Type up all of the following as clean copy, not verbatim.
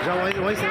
जाओ वहीं वहीं से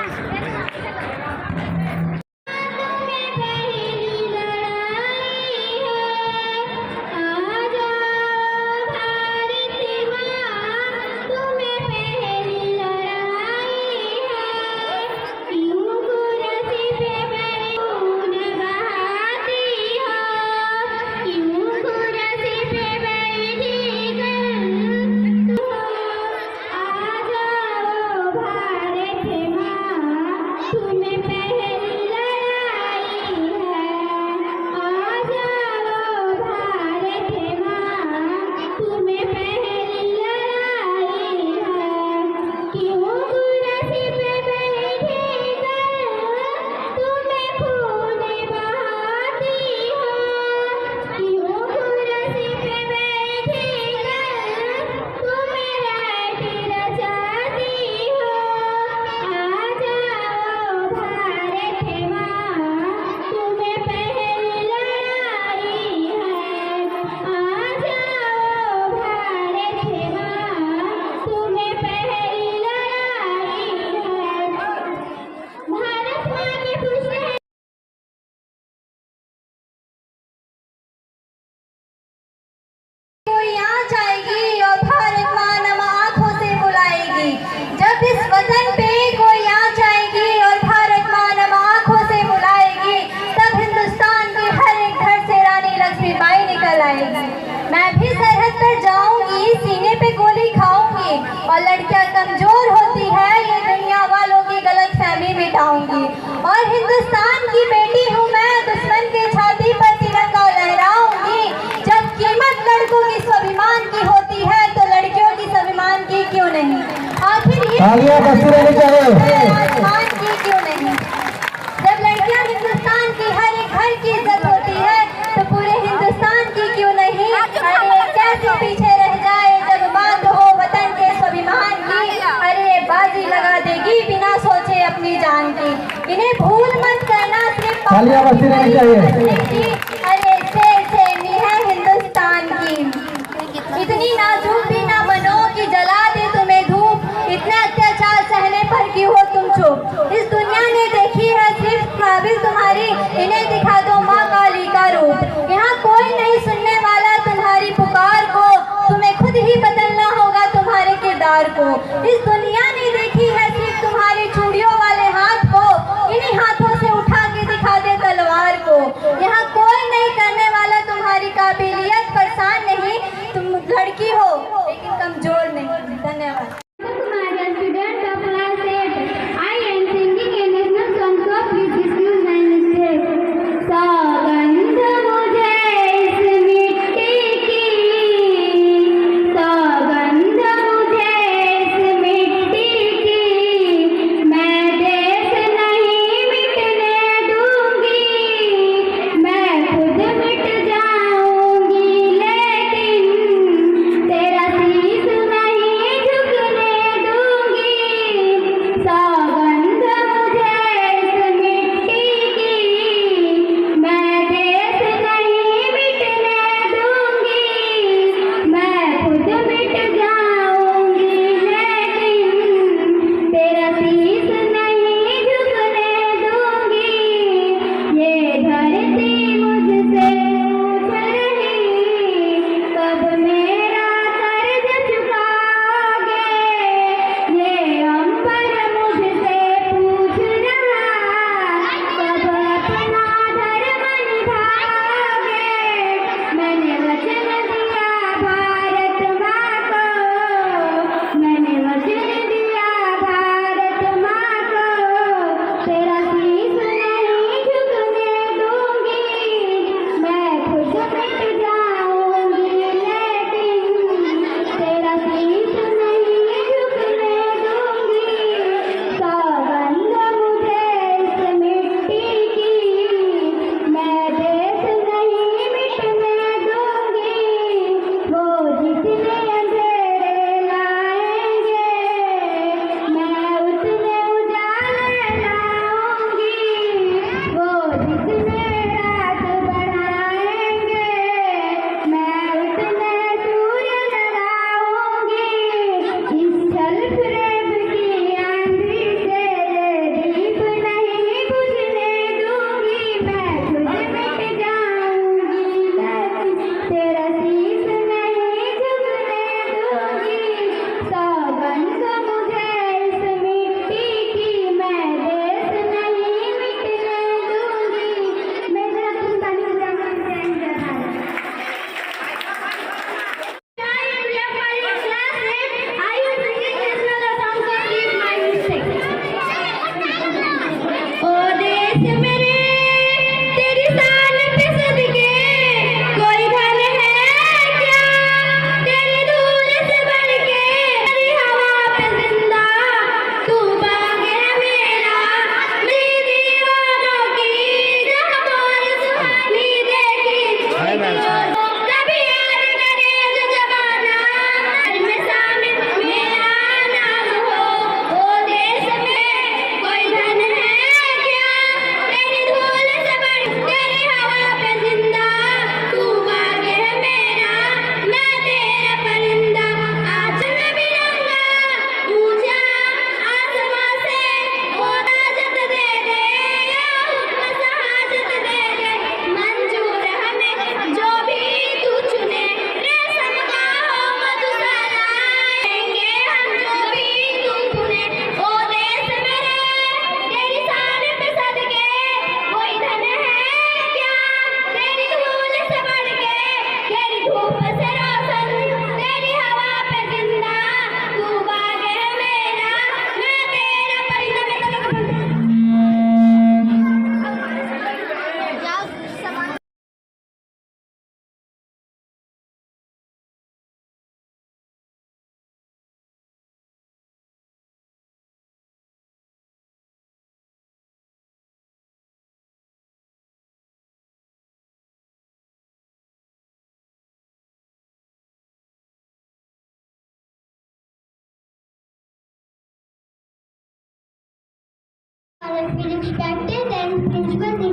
मैं भी सरहद पर जाऊंगी, सीने पे गोली खाऊंगी और लड़कियां कमजोर होती है ये दुनिया वालों की गलतफहमी मिटाऊंगी। और हिंदुस्तान की बेटी हूँ मैं, दुश्मन के छाती पर तिरंगा लहराऊंगी। जब कीमत लड़कों की स्वाभिमान की होती है तो लड़कियों की स्वाभिमान की क्यों नहीं? आखिर ये आसमान की क्यों नहीं? जब लड़कियां हिंदुस्तान की हर एक घर की इज्जत होती है तो पूरे हिंदुस्तान की क्यों नहीं? अरे कैसे पीछे रह जाए जब बात हो वतन के स्वाभिमान की। अरे बाजी लगा देगी बिना सोचे अपनी जान की। इन्हें भूल मत करना, सिर्फ अरे सेनी है हिंदुस्तान की। इतनी नाजुक भी ना बनो कि जला दे तुम्हें धूप, इतना अत्याचार सहने पर क्यों हो तुम चुप? इस दुनिया ने देखी है सिर्फ काबिल तुम्हारी, इन्हें दिखा दो माँ काली का रूप। यहाँ कोई नहीं सुनने वाला तुम्हारी पुकार को, तुम्हें खुद ही बदलना होगा तुम्हारे किरदार को। इस दुनिया ने देखी है सिर्फ तुम्हारी चूड़ियों वाले हाथ को, इन्हीं हाथों से उठा के दिखा दे तलवार को। यहाँ कोई नहीं करने वाला तुम्हारी काबिलियत, परेशान नहीं तुम लड़की हो लेकिन कमजोर नहीं। धन्यवाद। I am singing a national song of with this news. feel expected and principal